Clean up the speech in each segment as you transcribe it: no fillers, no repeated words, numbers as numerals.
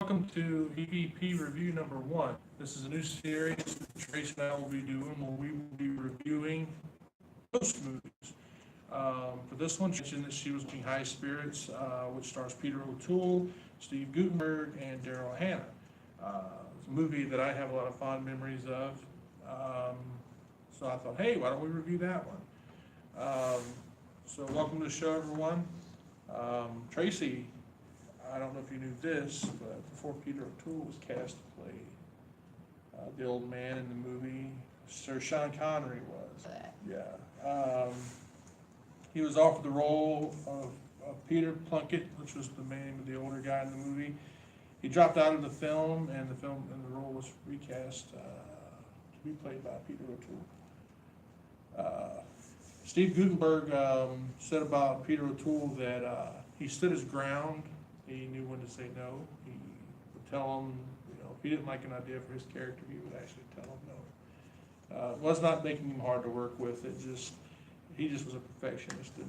Welcome to EVP Review Number 1. This is a new series that Trace and I will be doing where we will be reviewing ghost movies. For this one, she mentioned that she was watching High Spirits, which stars Peter O'Toole, Steve Guttenberg, and Daryl Hannah. It's a movie that I have a lot of fond memories of. So I thought, hey, why don't we review that one? So welcome to the show, everyone. Tracy, I don't know if you knew this, but before Peter O'Toole was cast to play the old man in the movie, Sir Sean Connery was. Yeah. He was offered the role of Peter Plunkett, which was the name of the older guy in the movie. He dropped out of the film, and the role was recast to be played by Peter O'Toole. Steve Guttenberg said about Peter O'Toole that he stood his ground. He knew when to say no. He would tell him, if he didn't like an idea for his character, he would actually tell him no. It was not making him hard to work with. He just was a perfectionist in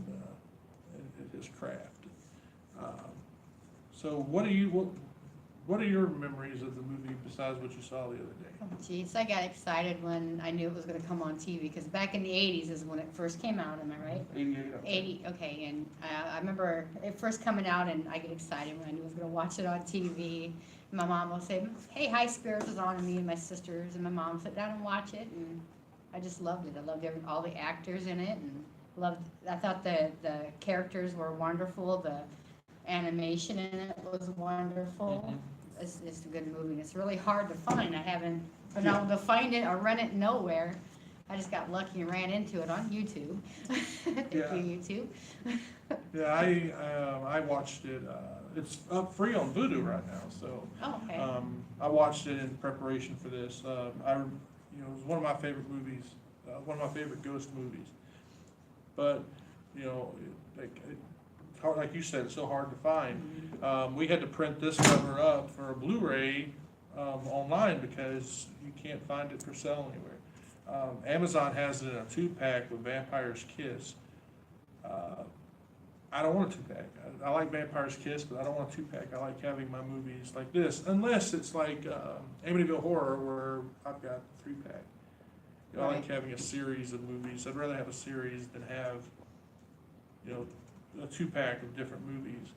his craft. So what are your memories of the movie besides what you saw the other day? Oh, geez, I got excited when I knew it was going to come on TV, because back in the 80s is when it first came out, am I right? 88. Okay. 80, okay, and I remember it first coming out, and I get excited when I knew I was going to watch it on TV. My mom will say, hey, High Spirits is on, and me and my sisters and my mom sit down and watch it, and I just loved it. I loved all the actors in it, and I thought the characters were wonderful, the animation in it was wonderful. Mm-hmm. It's a good movie. It's really hard to find. I haven't been able to find it or rent it nowhere. I just got lucky and ran into it on YouTube. Thank you, YouTube. Yeah, I watched it. It's up free on Vudu right now. So Oh, okay. I watched it in preparation for this. It was one of my favorite movies, one of my favorite ghost movies. But like you said, it's so hard to find. We had to print this cover up for a Blu-ray online because you can't find it for sale anywhere. Amazon has it in a 2-pack with Vampire's Kiss. I don't want a 2-pack. I like Vampire's Kiss, but I don't want a 2-pack. I like having my movies like this, unless it's like Amityville Horror, where I've got 3-pack. I like having a series of movies. I'd rather have a series than have, a 2-pack of different movies,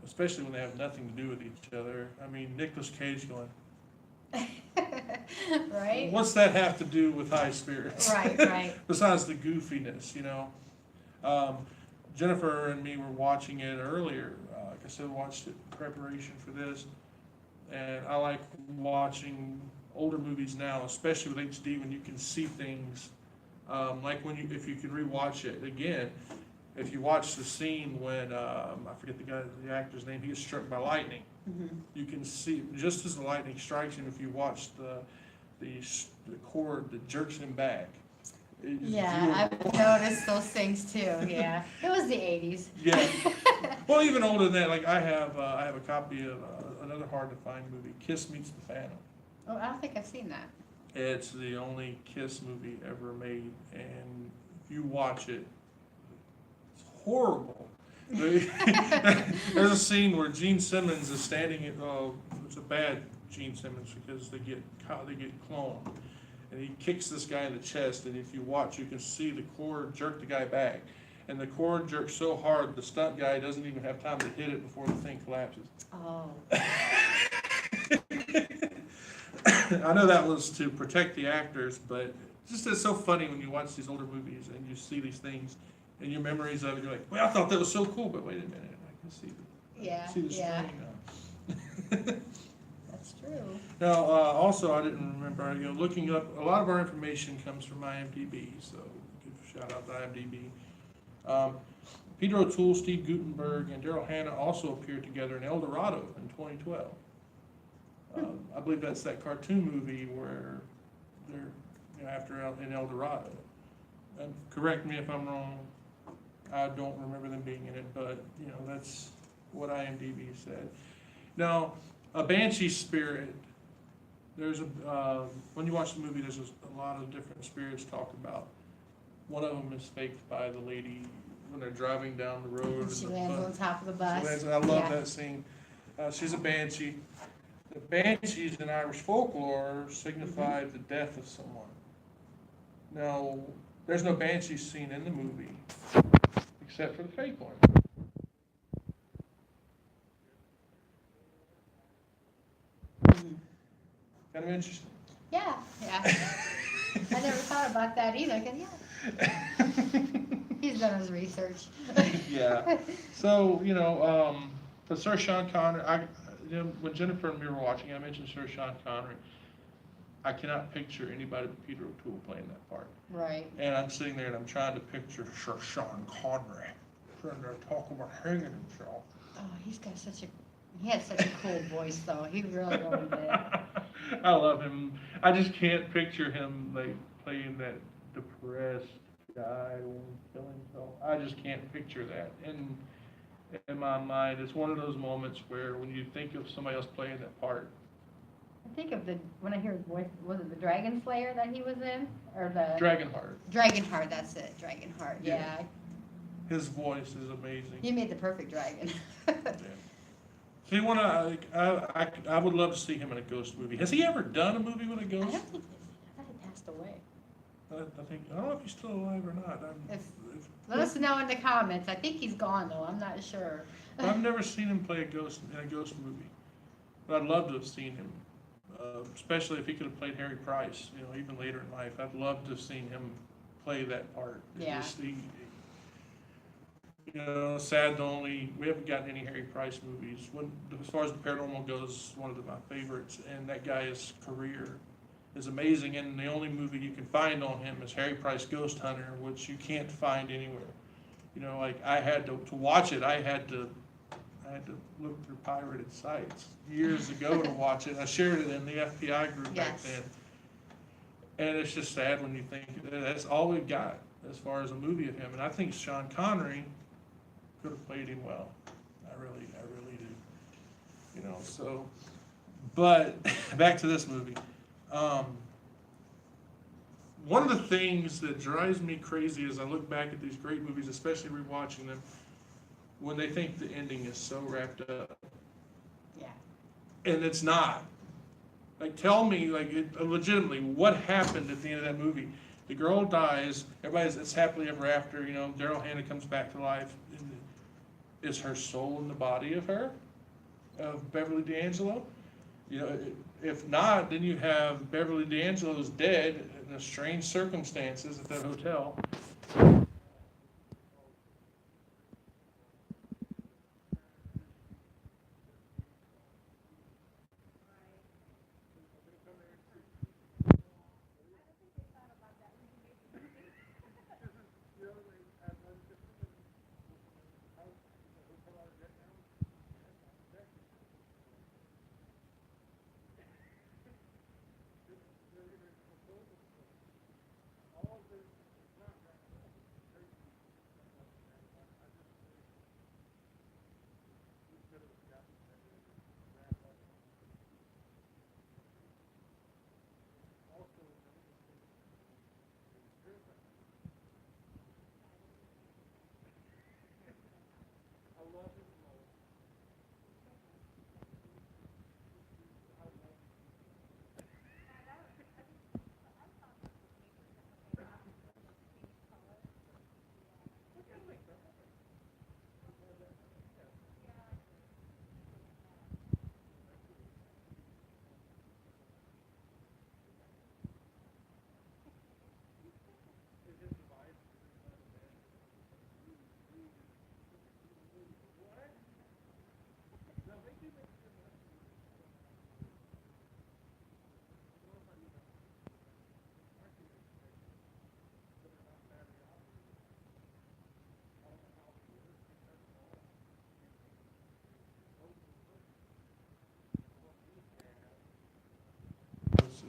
especially when they have nothing to do with each other. I mean, Nicolas Cage going, Right? what's that have to do with High Spirits? Right. Besides the goofiness, Jennifer and me were watching it earlier. Like I said, watched it in preparation for this, and I like watching older movies now, especially with HD, when you can see things. Like if you can rewatch it again. If you watch the scene when I forget the actor's name, he gets struck by lightning. Mm-hmm. You can see just as the lightning strikes him. If you watch the cord that jerks him back. Yeah, I've noticed those things too. Yeah, it was the 80s. Yeah. Well, even older than that, like I have a copy of another hard to find movie, Kiss Meets the Phantom. Oh, I don't think I've seen that. It's the only Kiss movie ever made, and if you watch it, it's horrible. There's a scene where Gene Simmons is standing at, it's a bad Gene Simmons because they get cloned, and he kicks this guy in the chest, and if you watch, you can see the cord jerk the guy back, and the cord jerks so hard the stunt guy doesn't even have time to hit it before the thing collapses. Oh. I know that was to protect the actors, but it's so funny when you watch these older movies and you see these things and your memories of it. You're like, well, I thought that was so cool, but wait a minute, I can see the screen now. That's true. Now, also, I didn't remember. Looking up, a lot of our information comes from IMDb, so give a shout out to IMDb. Peter O'Toole, Steve Guttenberg, and Daryl Hannah also appeared together in El Dorado in 2012. I believe that's that cartoon movie where they're in El Dorado. And correct me if I'm wrong. I don't remember them being in it, but that's what IMDb said. Now, a banshee spirit. There's when you watch the movie, there's a lot of different spirits talked about. One of them is faked by the lady when they're driving down the road. She lands on top of the bus. I love that scene. She's a banshee. The banshees in Irish folklore signify the death of someone. Now, there's no banshee scene in the movie, except for the fake one. Mhm. Kind of interesting. Yeah, yeah. I never thought about that either, 'cause he's done his research. Yeah. So, but Sir Sean Connery, when Jennifer and me were watching, I mentioned Sir Sean Connery. I cannot picture anybody but Peter O'Toole playing that part. Right. And I'm sitting there and I'm trying to picture Sir Sean Connery, trying to talk about hanging himself. Oh, he had such a cool voice though. He really, really did. I love him. I just can't picture him like playing that depressed guy who won't kill himself. I just can't picture that. And in my mind, it's one of those moments where when you think of somebody else playing that part. I think of when I hear his voice, was it the Dragon Slayer that he was in? Or the Dragonheart. Dragonheart, that's it, Dragonheart, Yeah. yeah. His voice is amazing. He made the perfect dragon. Yeah. So you wanna, I would love to see him in a ghost movie. Has he ever done a movie with a I ghost? don't think I thought he passed away. I don't know if he's still alive or not. Let us know in the comments. I think he's gone though, I'm not sure. I've never seen him play a ghost in a ghost movie, but I'd love to have seen him, especially if he could have played Harry Price. Even later in life, I'd love to have seen him play that part. Yeah. Sad we haven't gotten any Harry Price movies. As far as the paranormal goes, one of my favorites, and that guy's career is amazing. And the only movie you can find on him is Harry Price Ghost Hunter, which you can't find anywhere. I had to watch it. I had to look through pirated sites years ago to watch it. I shared it in the FPI group back Yes. then. And it's just sad when you think that's all we've got as far as a movie of him. And I think Sean Connery could have played him well. I really do. So, but back to this movie. One of the things that drives me crazy as I look back at these great movies, especially rewatching them, when they think the ending is so wrapped up. Yeah. And it's not. Tell me, legitimately, what happened at the end of that movie? The girl dies, it's happily ever after, Daryl Hannah comes back to life. Is her soul in the body of Beverly D'Angelo? If not, then you have Beverly D'Angelo's dead in strange circumstances at that hotel.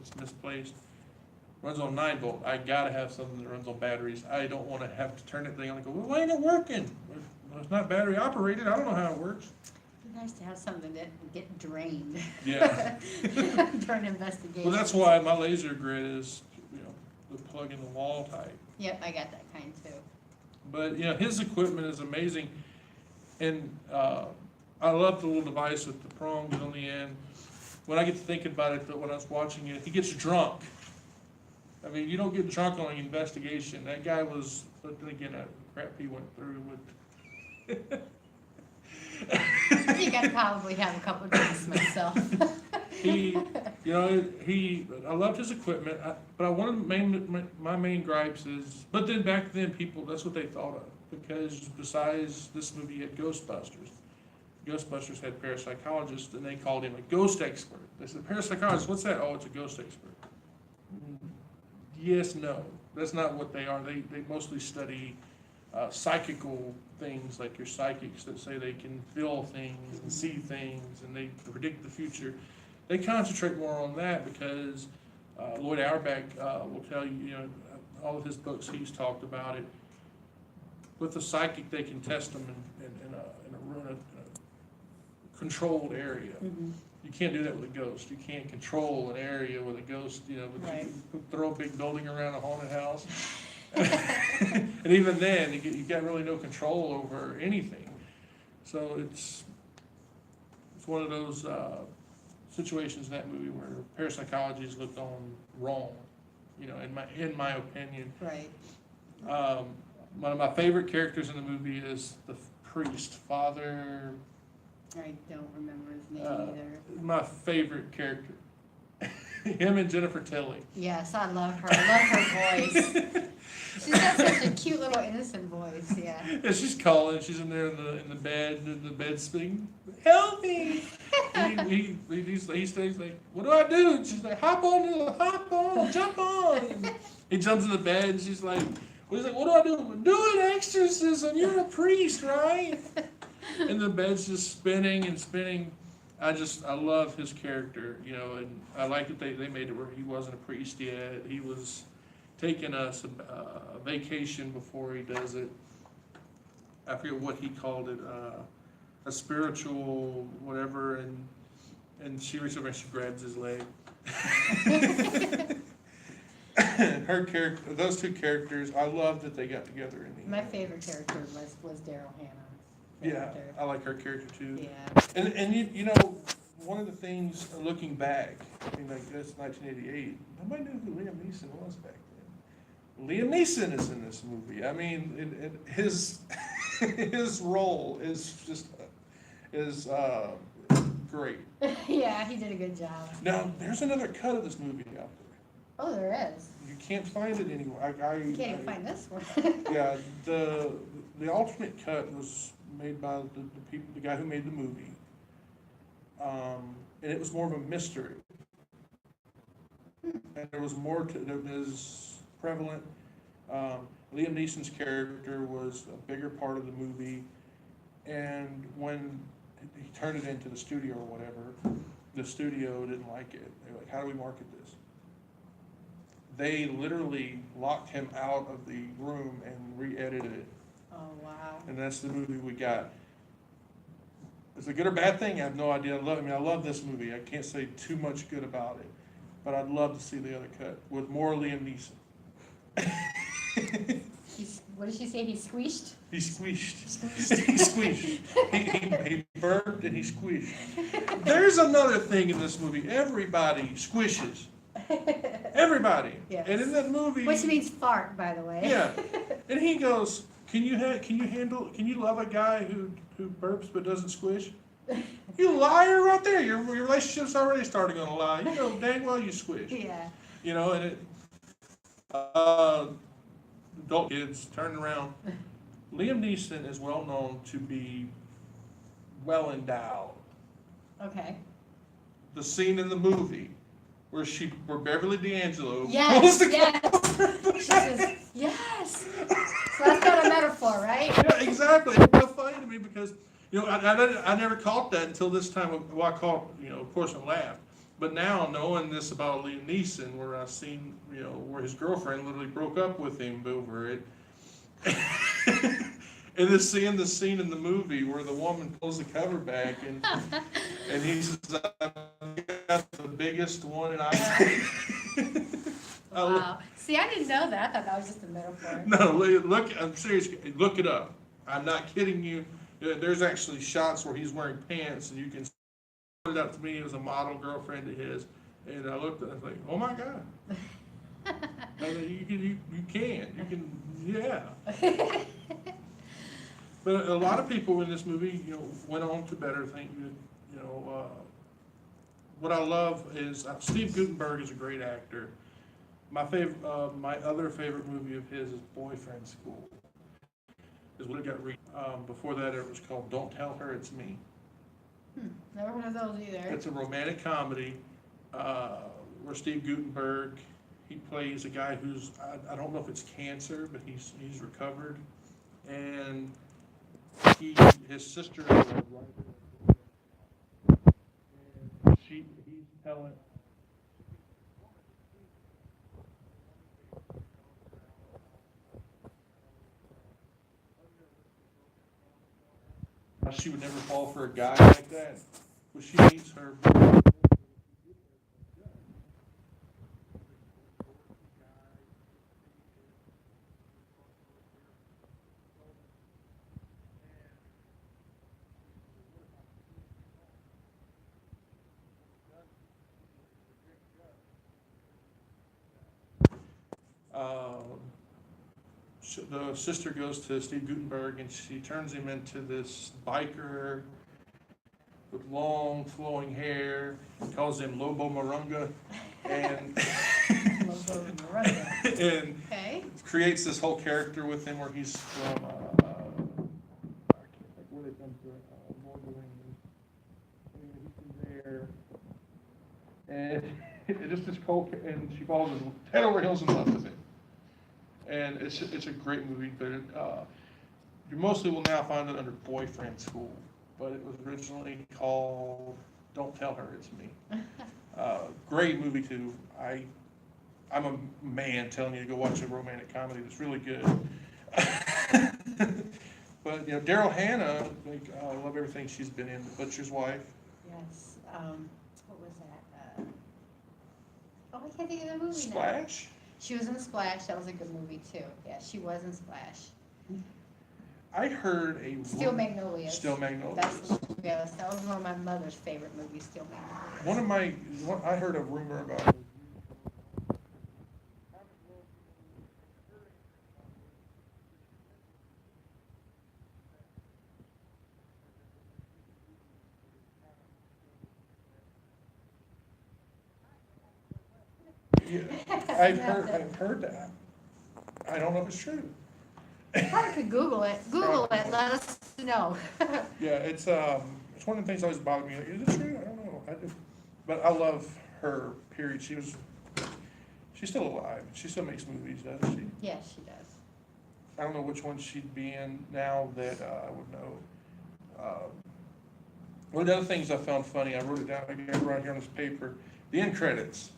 It's misplaced. Runs on 9 volt. I gotta have something that runs on batteries. I don't want to have to turn that thing on and go, well, why ain't it working? Well, it's not battery operated. I don't know how it works. It'd be nice to have something that would get drained. Yeah. During investigations. Well, that's why my laser grid is, the plug in the wall type. Yep, I got that kind too. But, his equipment is amazing. And I love the little device with the prongs on the end. when I get to thinking about it, that when I was watching it, he gets drunk. I mean, you don't get drunk on an investigation. That guy was, but then again, that crap he went through with. I think I'd probably have a couple of drinks myself. He, you know, I loved his equipment, but one of my main gripes is, but then back then people, that's what they thought of. Because besides this movie, you had Ghostbusters. Ghostbusters had parapsychologists, and they called him a ghost expert. They said, parapsychologist, what's that? Oh, it's a ghost expert. Yes, no, that's not what they are. They mostly study psychical things, like your psychics that say they can feel things and see things, and they predict the future. They concentrate more on that because Lloyd Auerbach will tell you, you know, all of his books, he's talked about it. With the psychic, they can test them in a controlled area. Mm-hmm. You can't do that with a ghost. You can't control an area with a ghost, you know, but Right. you can throw a big building around a haunted house. And even then, you got really no control over anything. So it's one of those situations in that movie where parapsychology is looked on wrong, you know, in my opinion. Right. One of my favorite characters in the movie is the priest, Father. I don't remember his name either. My favorite character, him and Jennifer Tilly. Yes, I love her. I love her voice. She's got such a cute little innocent voice, yeah. And she's calling. She's in there in the bed, in the bed speaking, "Help me!" He stays like, "What do I do?" And she's like, "Hop on, jump on." And he jumps in the bed, and she's like, "What do I do?" "Do an exorcism. You're a priest, right?" And the bed's just spinning and spinning. I love his character, you know, and I like that they made it where he wasn't a priest yet. He was taking a vacation before he does it. I forget what he called it, a spiritual whatever, and she reaches over and she grabs his leg. Her character, those two characters, I love that they got together in the My end. favorite character was Daryl Hannah. Yeah, I like her character too. Yeah. And you know, one of the things looking back, I mean, like that's 1988. Nobody knew who Liam Neeson was back then. Liam Neeson is in this movie. I mean, his his role is just great. Yeah, he did a good job. Now, there's another cut of this movie out there. Oh, there is. You can't find it anywhere. You can't even find this one. Yeah, the alternate cut was made by the guy who made the movie, and it was more of a mystery, and there was more to that was prevalent. Liam Neeson's character was a bigger part of the movie, and when he turned it into the studio or whatever, the studio didn't like it. They were like, "How do we market this?" They literally locked him out of the room and re-edited it. Oh, wow. And that's the movie we got. Is it good or bad thing? I have no idea. I love this movie. I can't say too much good about it, but I'd love to see the other cut with more Liam Neeson. What did she say? He squeezed? He squeezed. He squeezed. He burped and he squeezed. There's another thing in this movie. Everybody squishes. Everybody. Yes. And in that movie, Which means fart, by the way. yeah. And he goes, can you love a guy who burps but doesn't squish? You liar right there. Your relationship's already starting on a lie. You know dang well you squish. Yeah. You know, and adult kids turn around. Liam Neeson is well known to be well endowed. Okay. The scene in the movie where Beverly D'Angelo Yes, pulls the yes. She says, yes. So that's not a metaphor, right? Yeah, exactly. It's so funny to me because, you know, I never caught that until this time. Well, I caught, you know, of course I laughed. But now knowing this about Liam Neeson, where I've seen, you know, where his girlfriend literally broke up with him over it. And then seeing the scene in the movie where the woman pulls the cover back and he says, "I've got the biggest one," and Wow. See, I didn't know that. I thought that was just a metaphor. No, look, I'm serious. Look it up. I'm not kidding you. There's actually shots where he's wearing pants, and you can pointed out to me as a model girlfriend of his, and I looked at it, I was like, oh my God. I mean, you can, yeah. But a lot of people in this movie, went on to better things, what I love is, Steve Guttenberg is a great actor. My other favorite movie of his is Boyfriend School, is what it got before that it was called Don't Tell Her It's Me. Never heard of those either. It's a romantic comedy, where Steve Guttenberg, he plays a guy who's, I don't know if it's cancer, but he's recovered, and his sister is a writer, and he's telling. She would never fall for a guy like that, but she meets her. The sister goes to Steve Guttenberg and she turns him into this biker with long flowing hair, calls him Lobo Moronga, and Lobo Moronga. and Okay. creates this whole character with him where he's from I can't think where they come from, Northern England. He's from there, and it just this cold, and she falls head over heels in love with him. And it's a great movie, but you mostly will now find it under Boyfriend School, but it was originally called Don't Tell Her It's Me. Great movie too. I'm a man telling you to go watch a romantic comedy that's really good. But Daryl Hannah, I love everything she's been in. The Butcher's Wife. Yes. What was that? I can't think of the movie now. Splash. She was in Splash. That was a good movie too. Yeah, she was in Splash. I heard Steel Magnolias. Steel Magnolias. That was one of my mother's favorite movies, Steel Magnolias. I heard a rumor about it. Yeah, I've heard that. I don't know if it's true. Probably could Google it. Google it. Let us know. Yeah, it's one of the things that always bothered me. Like, is it true? I don't know. But I love her. Period. She's still alive. She still makes movies, doesn't she? Yes, she does. I don't know which one she'd be in now that I would know. One of the other things I found funny, I wrote it down again right here on this paper. The end credits.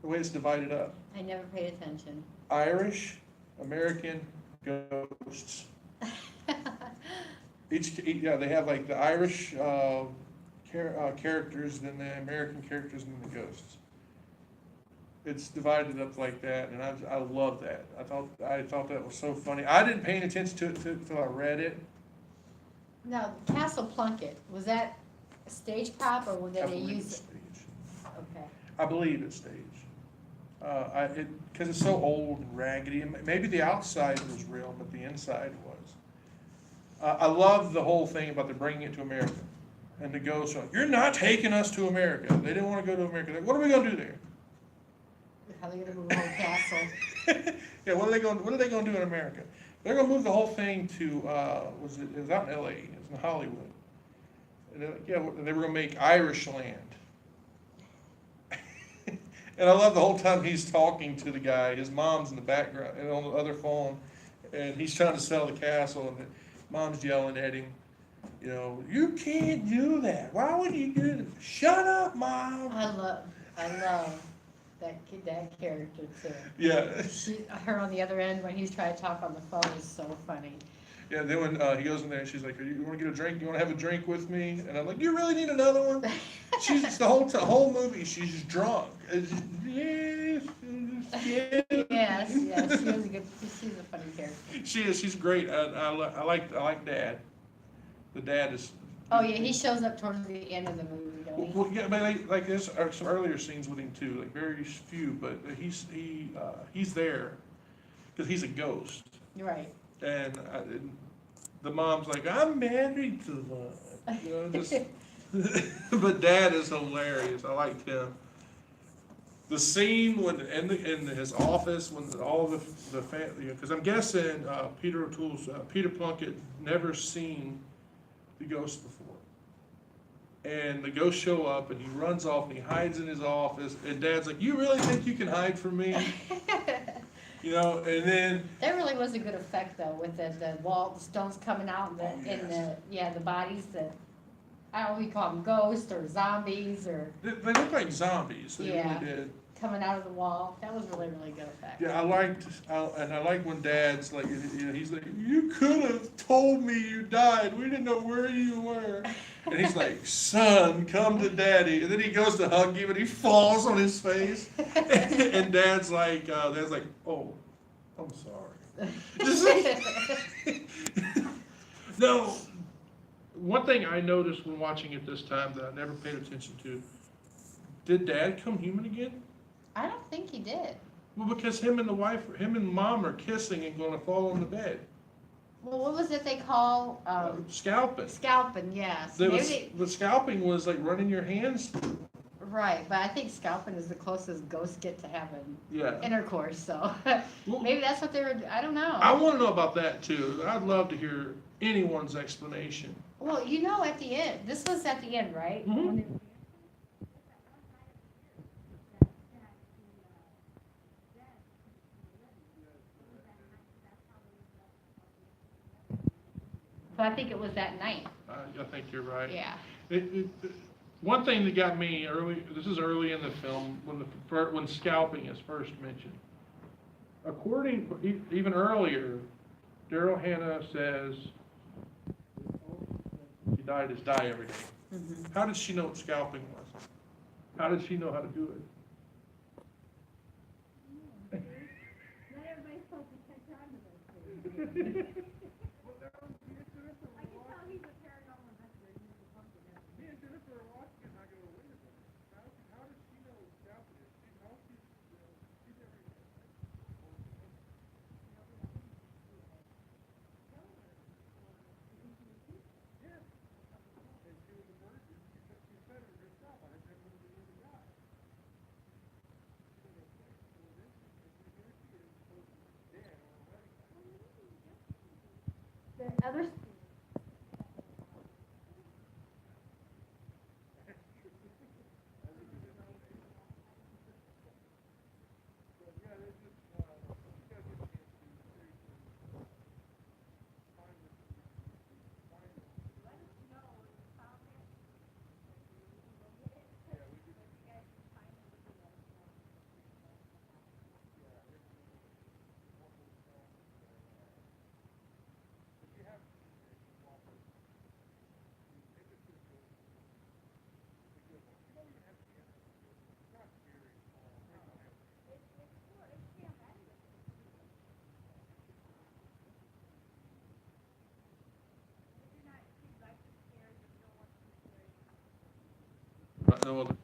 The way it's divided up. I never paid attention. Irish, American, ghosts. They have like the Irish characters, then the American characters, and then the ghosts. It's divided up like that, and I love that. I thought that was so funny. I didn't pay any attention to it until I read it. Now, Castle Plunkett, was that a stage prop or did they use it? Stage. Okay. I believe it's stage. Because it's so old and raggedy, and maybe the outside was real, but the inside was. I love the whole thing about them bringing it to America, and the ghosts are like, "You're not taking us to America." They didn't want to go to America. Like, what are we going to do there? How are they going to move the whole castle? Yeah, what are they going to do in America? They're going to move the whole thing to it was out in L.A. It was in Hollywood. And they were going to make Irish land. And I love the whole time he's talking to the guy. His mom's in the background and on the other phone, and he's trying to sell the castle, and the mom's yelling at him. You can't do that. Why would you do that? Shut up, Mom. I love that character too. Yeah. Her on the other end when he's trying to talk on the phone is so funny. Yeah, then when he goes in there and she's like, you want to get a drink? You want to have a drink with me? And I'm like, you really need another one? She's the whole movie, she's drunk. Yes. Yes, she was she's a funny character. She is, she's great. I like Dad. The dad is Oh, yeah, he shows up towards the end of the movie, don't he? Well, yeah, but like there's some earlier scenes with him too, like very few, but he's there because he's a ghost, You're right. and the mom's like, I'm married to one, you know, just. But Dad is hilarious. I liked him. The scene when in his office when all the family, because I'm guessing Peter Plunkett never seen the ghost before. And the ghosts show up and he runs off and he hides in his office and Dad's like, you really think you can hide from me? You know, and then. That really was a good effect though, with the wall, the stones coming out and Oh, yes. the bodies that, I don't know what you call them, ghosts or zombies or They look like zombies, they Yeah. really did. coming out of the wall. That was really, really good effect. Yeah, I like when Dad's like, you know, he's like, you could have told me you died, we didn't know where you were. And he's like, son, come to Daddy. And then he goes to hug him and he falls on his face. And Dad's like, oh, I'm sorry. No, one thing I noticed when watching it this time that I never paid attention to, did Dad come human again? I don't think he did. Well, because him and Mom are kissing and gonna fall on the bed. Well, what was it they call, Scalping. scalping, yes. The scalping was like running your hands through. Right, but I think scalping is the closest ghosts get to having Yeah. intercourse, so Well, maybe that's what they were, I don't know. I wanna know about that too. I'd love to hear anyone's explanation. Well, you know, at the end, this was at the end, right? Mhm. When they- So I think it was that night, I think you're right. yeah. One thing that got me this is early in the film, when scalping is first mentioned. Even earlier, Daryl Hannah says, she died is die every day. Mhm. How did she know what scalping was? How did she know how to do it? Not everybody's supposed to take time to those things. I can tell he's a paranormal investigator, he's a pumpkin. Me and Jennifer are watching it, and I go, wait a minute, how does she know what scalping is? She's never Yeah. And she was a virgin, she said it herself, I had never been able to die. The other. No other